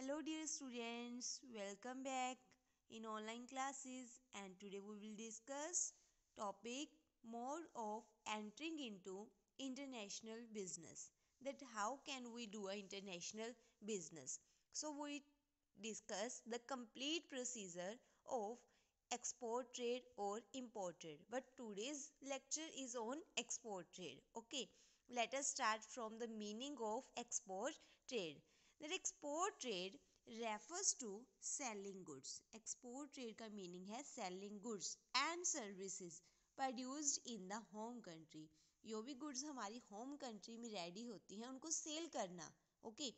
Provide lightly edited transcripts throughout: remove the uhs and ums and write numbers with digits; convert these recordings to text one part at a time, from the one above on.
Hello dear students, welcome back in online classes, and today we will discuss topic mode of entering into international business. That how can we do an international business? So we discuss the complete procedure of export trade or import trade. But today's lecture is on export trade. Okay, let us start from the meaning of export trade. That export trade refers to selling goods. Export trade का meaning है selling goods and services produced in the home country. जो भी goods हमारी home country में ready होती हैं उनको sale करना. ओके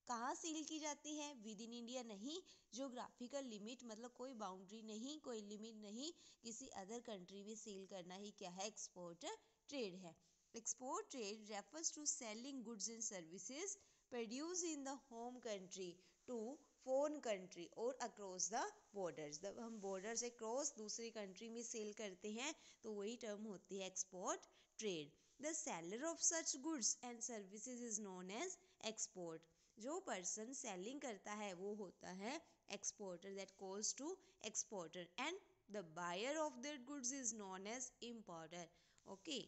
कहाँ सेल की जाती है? विद इन इंडिया नहीं, जोग्राफिकल लिमिट मतलब कोई बाउंड्री नहीं, कोई लिमिट नहीं, किसी अदर कंट्री में सेल करना ही क्या है? एक्सपोर्ट ट्रेड है. Export trade refers to selling goods and services produce in the home country to foreign country और अक्रॉस द बॉर्डर्स. जब हम बॉर्डर से क्रॉस दूसरी कंट्री में सेल करते हैं तो वही टर्म होती है export trade. The seller of such goods and services is known as export. जो पर्सन सेलिंग करता है वो होता है exporter. That goes to exporter and the buyer of that goods is known as importer. Okay,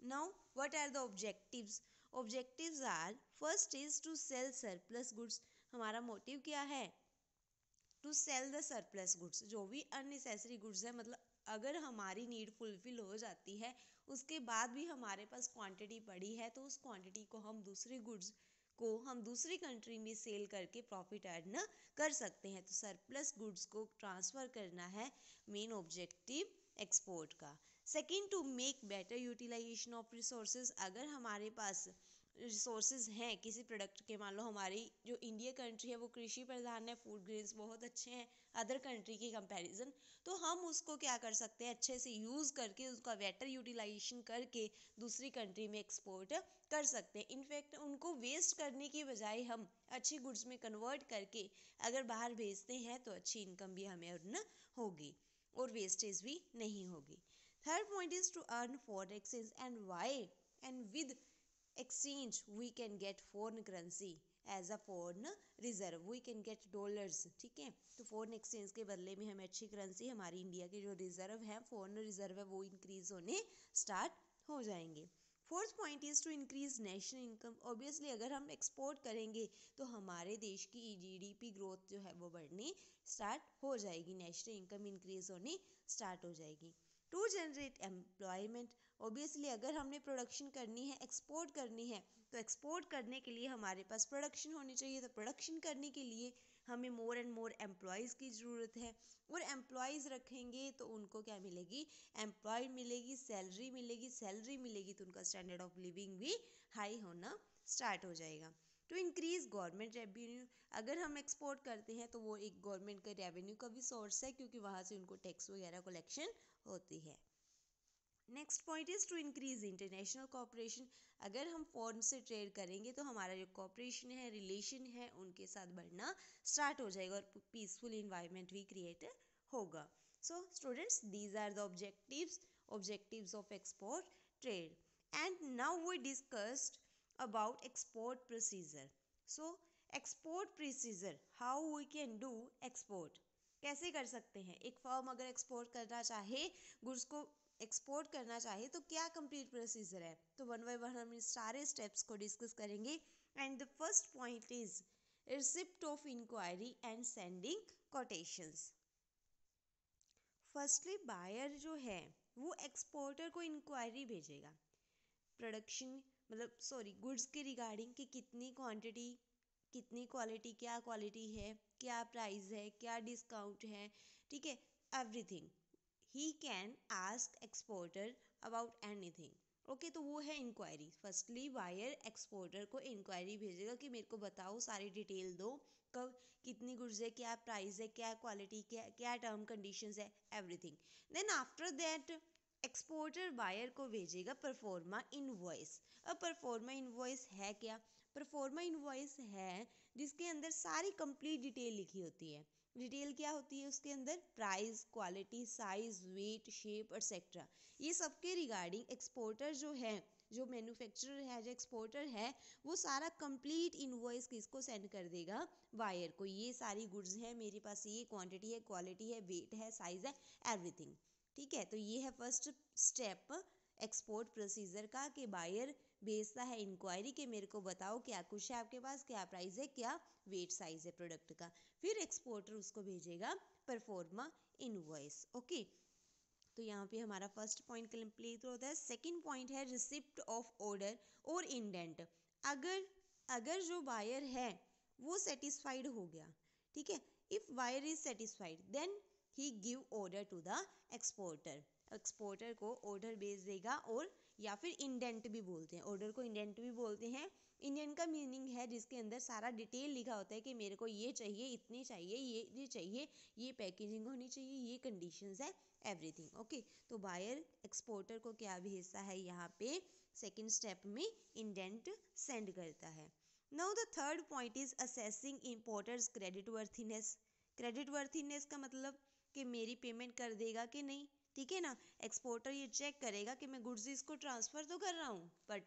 now what are the objectives? Objectives are first is to sell surplus goods. हमारा motive क्या है? To sell the surplus goods. जो भी unnecessary goods है, मतलब अगर हमारी need fulfil हो जाती है उसके बाद भी हमारे पास क्वांटिटी पड़ी है तो उस क्वांटिटी को हम दूसरी कंट्री में सेल करके प्रॉफिट अर्न कर सकते हैं. तो सरप्लस गुड्स को ट्रांसफ़र करना है मेन ऑब्जेक्टिव एक्सपोर्ट का. Second, to make better utilization of resources. अगर हमारे पास रिसोर्सेज हैं किसी प्रोडक्ट के, मान लो हमारी जो इंडिया कंट्री है वो कृषि प्रधान है, फूड ग्रेन्स बहुत अच्छे हैं अदर कंट्री के कंपैरिजन, तो हम उसको क्या कर सकते हैं? अच्छे से यूज़ करके उसका बेटर यूटिलाइजेशन करके दूसरी कंट्री में एक्सपोर्ट कर सकते हैं. इनफैक्ट उनको वेस्ट करने की बजाय हम अच्छी गुड्स में कन्वर्ट करके अगर बाहर भेजते हैं तो अच्छी इनकम भी हमें अर्न होगी और वेस्टेज भी नहीं होगी. Third point is to earn foreign exchange. And why and with exchange we can get foreign currency as a foreign reserve. We can get dollars. ठीक है, तो फॉरेन एक्सचेंज के बदले में हमें अच्छी करेंसी, हमारी इंडिया के जो रिजर्व है, फॉरेन रिजर्व है, वो इंक्रीज होने स्टार्ट हो जाएंगे. Fourth point is to increase national income. Obviously अगर हम एक्सपोर्ट करेंगे तो हमारे देश की जीडीपी ग्रोथ जो है वो बढ़नी स्टार्ट हो जाएगी, नेशनल इनकम इंक्रीज होनी स्टार्ट हो जाएगी. To generate employment. ऑब्वियसली अगर हमने प्रोडक्शन करनी है, एक्सपोर्ट करनी है, तो एक्सपोर्ट करने के लिए हमारे पास प्रोडक्शन होनी चाहिए. तो प्रोडक्शन करने के लिए हमें मोर एंड मोर एम्प्लॉयज़ की ज़रूरत है, और एम्प्लॉयज़ रखेंगे तो उनको क्या मिलेगी? एम्प्लॉय मिलेगी, सैलरी मिलेगी. सैलरी मिलेगी तो उनका स्टैंडर्ड ऑफ लिविंग भी हाई होना स्टार्ट हो जाएगा. To increase government revenue. अगर हम एक्सपोर्ट करते हैं तो वो एक गवर्नमेंट का रेवेन्यू का भी सोर्स है, क्योंकि वहाँ से उनको टैक्स वगैरह कलेक्शन होती है. Next point is to increase international cooperation. अगर हम फॉरेन से ट्रेड करेंगे तो हमारा जो कोऑपरेशन है, रिलेशन है, उनके साथ बढ़ना स्टार्ट हो जाएगा और पीसफुल इन्वायरमेंट भी क्रिएट होगा. So students, these are the objectives of export trade. And now we discussed about export procedure. So export procedure, how we can do export. कैसे कर सकते हैं? एक फर्म अगर एक्सपोर्ट करना चाहे, गुड्स को एक्सपोर्ट करना चाहे तो क्या कंप्लीट प्रोसीजर है? तो वन बाय वन हम इस सारे स्टेप्स को डिस्कस करेंगे. And the first point is receipt of inquiry and sending quotations. Firstly buyer जो है वो एक्सपोर्टर को इंक्वायरी भेजेगा प्रोडक्शन गुड्स के रिगार्डिंग कि कितनी क्वांटिटी, कितनी क्वालिटी, क्या क्वालिटी है, क्या प्राइस है, क्या डिस्काउंट है, ठीक है, everything. He can ask exporter about anything. Okay, तो वो है इंक्वायरी. फर्स्टली बायर एक्सपोर्टर को इंक्वायरी भेजेगा कि मेरे को बताओ, सारी डिटेल दो, कब कितनी गुड्स है, क्या प्राइस है, क्या क्वालिटी, क्या टर्म कंडीशंस है, everything. Then after that exporter buyer को भेजेगा परफॉर्मा इनवॉइस. अब परफॉर्मा इनवॉइस है क्या? परफॉर्मा इनवॉइस है जिसके अंदर सारी कंप्लीट डिटेल लिखी होती है. डिटेल क्या होती है उसके अंदर? Price, quality, size, weight, shape etcetera. ये सबके रिगार्डिंग एक्सपोर्टर जो है जो मैन्युफैक्चरर है, जो एक्सपोर्टर है, वो सारा कंप्लीट इनवॉइस किसको सेंड कर देगा, बायर को। ये सारी गुड्स हैं मेरे पास, ये क्वांटिटी है, क्वालिटी है, वेट है, साइज है, एवरीथिंग। ठीक है, तो ये है फर्स्ट स्टेप एक्सपोर्ट प्रोसीजर का, कि बायर भेजता है इंक्वायरी कि मेरे को बताओ क्या कुछ है आपके पास, क्या प्राइस है, क्या वेट साइज है प्रोडक्ट का। फिर एक्सपोर्टर उसको भेजेगा परफॉर्मा इनवॉइस। ओके, तो यहाँ पे हमारा फर्स्ट पॉइंट कंप्लीट होता है। सेकंड पॉइंट है रिसिप्ट ऑफ ऑर्डर और इंडेंट। अगर अगर जो बायर है वो सेटिस्फाइड हो गया, ठीक है, if buyer is satisfied then he give order to the exporter. Exporter को ऑर्डर भेज देगा, और या फिर इंडेंट भी बोलते हैं, ऑर्डर को इंडेंट भी बोलते हैं। इंडेंट का मीनिंग है जिसके अंदर सारा डिटेल लिखा होता है कि मेरे को ये चाहिए, इतनी चाहिए, ये चाहिए, ये पैकेजिंग होनी चाहिए, ये कंडीशंस है, एवरीथिंग। ओके, तो बायर एक्सपोर्टर को क्या भेजता है यहाँ पे, सेकंड स्टेप में इंडेंट सेंड करता है। Now the third point is assessing importers credit worthiness. Credit worthiness का मतलब कि मेरी पेमेंट कर देगा कि नहीं, ठीक है ना। एक्सपोर्टर ये चेक करेगा कि मैं गुड्स इसको ट्रांसफ़र तो कर रहा हूँ, बट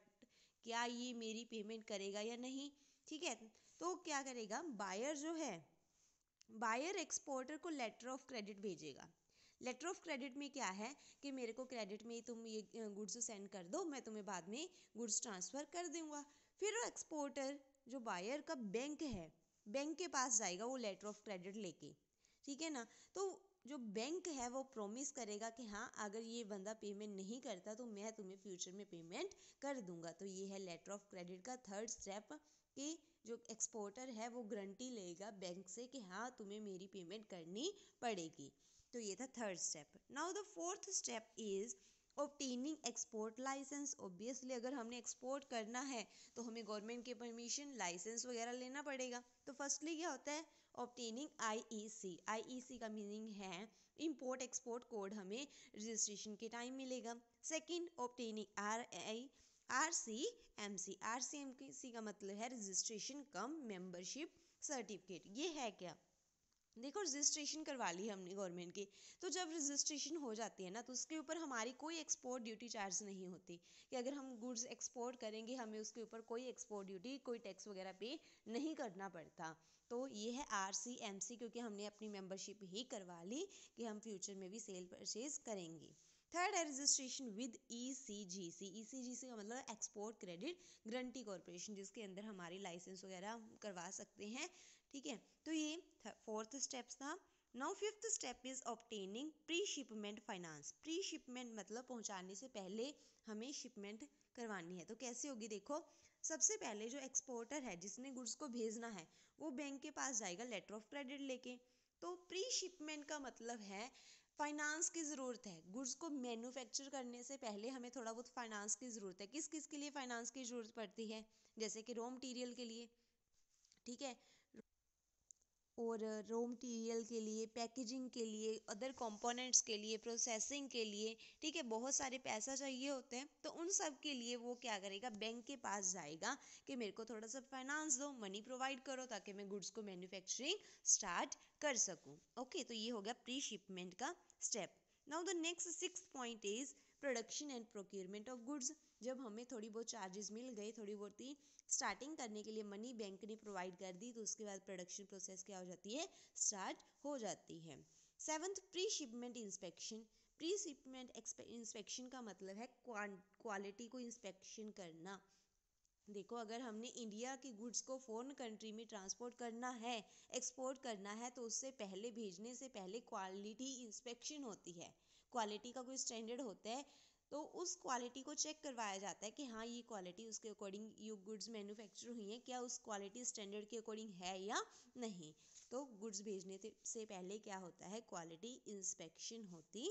क्या ये मेरी पेमेंट करेगा या नहीं, ठीक है। तो क्या करेगा बायर जो है, बायर एक्सपोर्टर को लेटर ऑफ क्रेडिट भेजेगा। लेटर ऑफ क्रेडिट में क्या है कि मेरे को क्रेडिट में तुम ये गुड्स सेंड कर दो, मैं तुम्हें बाद में गुड्स ट्रांसफ़र कर दूंगा। फिर वो एक्सपोर्टर जो बायर का बैंक है, बैंक के पास जाएगा वो लेटर ऑफ क्रेडिट लेके, ठीक है ना। तो जो बैंक है वो प्रॉमिस करेगा कि हाँ अगर ये बंदा पेमेंट नहीं करता तो मैं तुम्हें फ्यूचर में पेमेंट कर दूंगा। तो ये है लेटर ऑफ क्रेडिट का थर्ड स्टेप, कि जो एक्सपोर्टर है वो गारंटी लेगा बैंक से कि हाँ तुम्हें मेरी पेमेंट करनी पड़ेगी। तो ये था third step. Now the fourth step is obtaining export licence. Obviously अगर हमने एक्सपोर्ट करना है तो हमें गवर्नमेंट के परमिशन, लाइसेंस वगैरह लेना पड़ेगा। तो फर्स्टली क्या होता है, ऑब्टेनिंग आईईसी। आईईसी का मीनिंग है इंपोर्ट एक्सपोर्ट कोड, हमें रजिस्ट्रेशन के टाइम मिलेगा। Second, obtaining RCMC. आरसीएमसी का मतलब है रजिस्ट्रेशन कम मेंबरशिप सर्टिफिकेट। ये है क्या, देखो रजिस्ट्रेशन करवा ली हमने गवर्नमेंट की, तो जब रजिस्ट्रेशन हो जाती है ना तो उसके ऊपर हमारी कोई एक्सपोर्ट ड्यूटी चार्ज नहीं होती, कि अगर हम गुड्स एक्सपोर्ट करेंगे हमें उसके ऊपर कोई एक्सपोर्ट ड्यूटी, कोई टैक्स वगैरह पे नहीं करना पड़ता। तो ये है आरसीएमसी, क्योंकि हमने अपनी मेंबरशिप ही करवा ली कि हम फ्यूचर में भी सेल परचेज करेंगे। थर्ड है रजिस्ट्रेशन विद ईसीजीसी। ईसीजीसी का मतलब एक्सपोर्ट क्रेडिट गारंटी कॉर्पोरेशन, जिसके अंदर हमारी लाइसेंस वगैरह करवा सकते हैं, ठीक है। तो ये फोर्थ स्टेप था। Now fifth step is obtaining pre shipment finance. Pre shipment मतलब पहुंचाने से पहले हमें शिपमेंट करवानी है। तो कैसे होगी, देखो सबसे पहले जो एक्सपोर्टर है जिसने गुड्स को भेजना है वो बैंक के पास जाएगा लेटर ऑफ क्रेडिट लेके। तो प्री शिपमेंट का मतलब है फाइनेंस की ज़रूरत है। गुड्स को मैन्युफैक्चर करने से पहले हमें थोड़ा बहुत फाइनेंस की ज़रूरत है। किस किस के लिए फाइनेंस की ज़रूरत पड़ती है, जैसे कि रॉ मटेरियल के लिए, ठीक है, और रॉ मटेरियल के लिए, पैकेजिंग के लिए, अदर कंपोनेंट्स के लिए, प्रोसेसिंग के लिए, ठीक है, बहुत सारे पैसा चाहिए होते हैं। तो उन सब के लिए वो क्या करेगा, बैंक के पास जाएगा कि मेरे को थोड़ा सा फाइनेंस दो, मनी प्रोवाइड करो ताकि मैं गुड्स को मैन्युफैक्चरिंग स्टार्ट कर सकूं। ओके, तो ये हो गया प्री शिपमेंट का step. Now the next sixth point is production and procurement of goods. जब हमें थोड़ी बहुत चार्जेस मिल गए, थोड़ी बहुत ही स्टार्टिंग करने के लिए मनी बैंक ने प्रोवाइड कर दी, तो उसके बाद प्रोडक्शन प्रोसेस क्या हो जाती है, स्टार्ट हो जाती है। Seventh, pre shipment inspection. Pre shipment inspection का मतलब है क्वालिटी को इंस्पेक्शन करना। देखो अगर हमने इंडिया की गुड्स को फॉरेन कंट्री में ट्रांसपोर्ट करना है, एक्सपोर्ट करना है, तो उससे पहले, भेजने से पहले क्वालिटी इंस्पेक्शन होती है। क्वालिटी का कोई स्टैंडर्ड होता है, तो उस क्वालिटी को चेक करवाया जाता है कि हाँ ये क्वालिटी उसके अकॉर्डिंग ये गुड्स मैन्युफैक्चर हुई हैं, क्या उस क्वालिटी स्टैंडर्ड के अकॉर्डिंग है या नहीं। तो गुड्स भेजने से पहले क्या होता है, क्वालिटी इंस्पेक्शन होती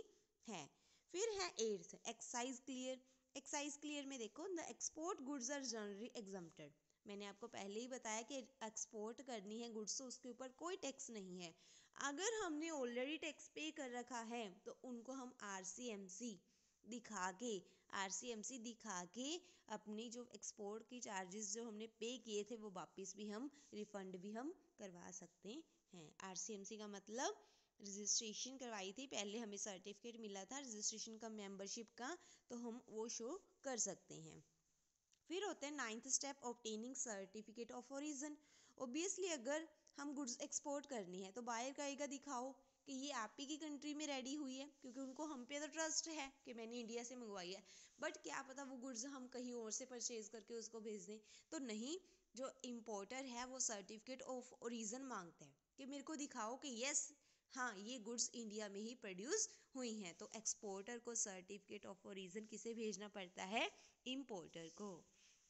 है। फिर है eighth, excise clear. Excise clear में देखो, the export goods are generally exempted. मैंने आपको पहले ही बताया कि एक्सपोर्ट करनी है गुड्स तो उसके ऊपर कोई टैक्स नहीं है। अगर हमने ऑलरेडी टैक्स पे कर रखा है तो उनको हम आरसीएमसी दिखा के, आरसीएमसी दिखा के अपनी जो एक्सपोर्ट की चार्जेस जो हमने पे किए थे वो वापस भी हम, रिफंड भी हम करवा सकते हैं। आरसीएमसी का मतलब रजिस्ट्रेशन करवाई थी पहले, हमें सर्टिफिकेट मिला था रजिस्ट्रेशन का, मेंबरशिप का, तो हम वो शो कर सकते हैं। फिर होता है ninth step, obtaining certificate of origin. Obviously अगर हम गुड्स एक्सपोर्ट करनी है तो बायर कहेगा दिखाओ कि ये आप ही की कंट्री में रेडी हुई है, क्योंकि उनको हम पे तो ट्रस्ट है कि मैंने इंडिया से मंगवाई है। बट क्या पता वो गुड्स हम कहीं और से परचेज करके उसको भेज दें, तो नहीं, जो इम्पोर्टर है वो सर्टिफिकेट ऑफ ओरिजिन मांगता है कि मेरे को दिखाओ कि यस, हाँ, ये गुड्स इंडिया में ही प्रोड्यूस हुई हैं। तो एक्सपोर्टर को सर्टिफिकेट ऑफ ओरिजिन किसे भेजना पड़ता है? इम्पोर्टर को।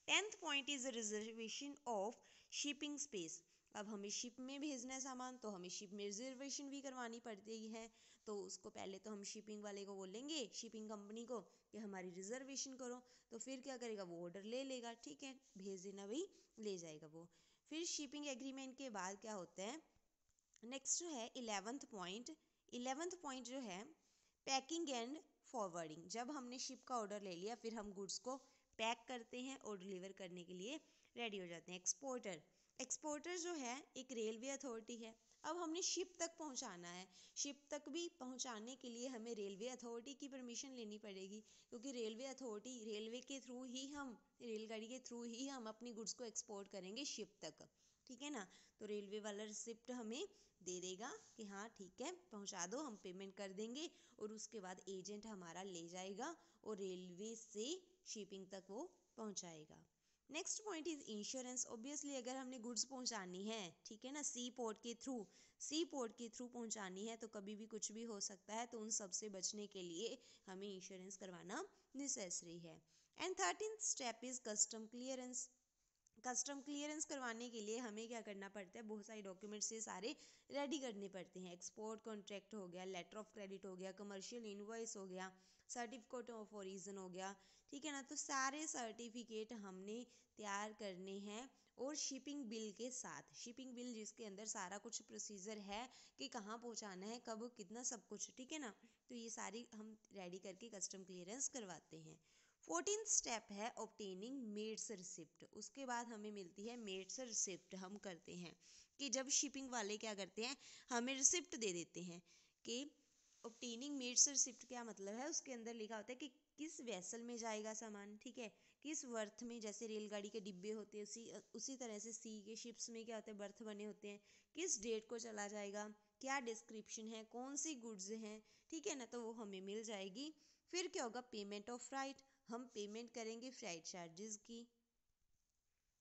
10th point is reservation of shipping space. अब हमें शिप में भेजना है सामान, तो हमें शिप में रिजर्वेशन भी करवानी पड़ती है। तो उसको पहले तो हम शिपिंग वाले को बोलेंगे, शिपिंग कंपनी को, कि हमारी रिजर्वेशन करो। तो फिर क्या करेगा, वो ऑर्डर ले लेगा, ठीक है, भेज देना भाई, ले जाएगा वो। फिर शिपिंग एग्रीमेंट के बाद क्या होता है, नेक्स्ट जो है 11th पॉइंट। 11th पॉइंट जो है पैकिंग एंड फॉरवर्डिंग। जब हमने शिप का ऑर्डर ले लिया, फिर हम गुड्स को पैक करते हैं और डिलीवर करने के लिए रेडी हो जाते हैं। एक्सपोर्टर, एक्सपोर्टर जो है एक रेलवे अथॉरिटी है। अब हमने शिप तक पहुंचाना है, शिप तक भी पहुंचाने के लिए हमें रेलवे अथॉरिटी की परमिशन लेनी पड़ेगी, क्योंकि रेलवे अथॉरिटी, रेलवे के थ्रू ही हम, रेलगाड़ी के थ्रू ही हम अपनी गुड्स को एक्सपोर्ट करेंगे शिप तक, ठीक है ना। तो रेलवे वाला रिसिप्ट हमें दे देगा कि हाँ ठीक है पहुंचा दो, हम पेमेंट कर देंगे, और उसके बाद एजेंट हमारा ले जाएगा और रेलवे से शिपिंग तक वो पहुंचाएगा। Next point is insurance. Obviously अगर हमने गुड्स पहुंचानी है, ठीक है ना, सी पोर्ट के थ्रू, सी पोर्ट के थ्रू पहुंचानी है, तो कभी भी कुछ भी हो सकता है, तो उन सब से बचने के लिए हमें इंश्योरेंस करवाना नेसेसरी है। And 13th step is custom clearance. Custom clearance करवाने के लिए हमें क्या करना पड़ता है, बहुत सारे डॉक्यूमेंट्स ये सारे रेडी करने पड़ते हैं। एक्सपोर्ट कॉन्ट्रैक्ट हो गया, लेटर ऑफ क्रेडिट हो गया, कमर्शियल इनवॉइस हो गया, सर्टिफिकेट ऑफ ओरिजिन हो गया, ठीक है ना। तो सारे सर्टिफिकेट हमने तैयार करने हैं, और शिपिंग बिल के साथ, शिपिंग बिल जिसके अंदर सारा कुछ प्रोसीजर है कि कहाँ पहुँचाना है, कब, कितना, सब कुछ, ठीक है ना। तो ये सारी हम रेडी करके कस्टम क्लियरेंस करवाते हैं। 14th स्टेप है ऑब्टेनिंग मेड्स रिसिप्ट। उसके बाद हमें मिलती है मेड्स रिसिप्ट। हम करते हैं कि जब शिपिंग वाले क्या करते हैं, हमें रिसिप्ट दे देते हैं कि ऑब्टेनिंग मेड्स रिसिप्ट क्या मतलब है, उसके अंदर लिखा होता है कि किस वेसल में जाएगा सामान, ठीक है, किस वर्थ में, जैसे रेलगाड़ी के डिब्बे होते हैं उसी तरह से सी के शिप्स में क्या होते हैं, बर्थ बने होते हैं, किस डेट को चला जाएगा, क्या डिस्क्रिप्शन है, कौन सी गुड्स हैं, ठीक है ना, तो वो हमें मिल जाएगी। फिर क्या होगा, पेमेंट ऑफ फ्राइट, हम पेमेंट करेंगे फ्राइट चार्जेस की।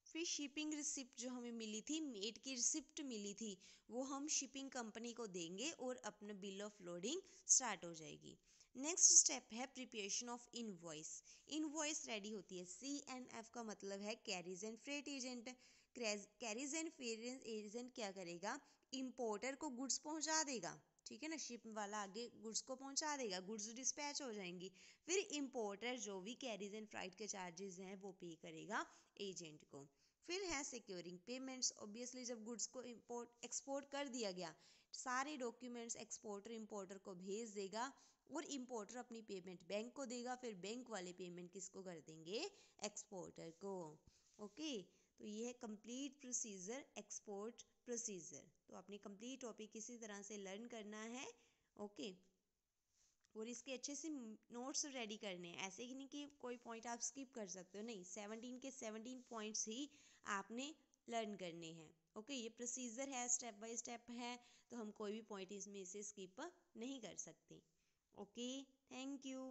फिर शिपिंग रिसिप्ट जो हमें मिली थी, मेड की रिसिप्ट मिली थी, वो हम शिपिंग कंपनी को देंगे और अपना बिल ऑफ लोडिंग स्टार्ट हो जाएगी। नेक्स्ट स्टेप है preparation of invoice. Invoice ready होती है। CNF का मतलब है carries and freight agent. Carries and freight agent क्या करेगा, इम्पोर्टर को गुड्स पहुंचा देगा, ठीक है ना, शिप वाला आगे गुड्स को पहुंचा देगा, गुड्स डिस्पैच हो जाएंगी। फिर इम्पोर्टर जो भी कैरीज एंड फ्राइट के चार्जेस हैं वो पे करेगा एजेंट को। फिर है सिक्योरिंग पेमेंट्स। ऑब्वियसली जब गुड्स को इंपोर्ट एक्सपोर्ट कर दिया गया, सारे डॉक्यूमेंट्स एक्सपोर्टर इंपोर्टर को भेज देगा, और इंपोर्टर अपनी पेमेंट बैंक को देगा, फिर बैंक वाले पेमेंट किसको कर देंगे, एक्सपोर्टर को। ओके, तो ये है कंप्लीट प्रोसीजर, एक्सपोर्ट प्रोसीजर। तो आपने कंप्लीट टॉपिक इसी तरह से लर्न करना है। ओके, और इसके अच्छे से नोट्स रेडी करने हैं, ऐसे ही नहीं कि कोई पॉइंट आप स्किप कर सकते हो, नहीं, 17 के 17 पॉइंट्स ही आपने लर्न करने हैं। ओके, ये प्रोसीजर है, स्टेप बाय स्टेप है, तो हम कोई भी पॉइंट इसमें से स्किप नहीं कर सकते। Okay, thank you.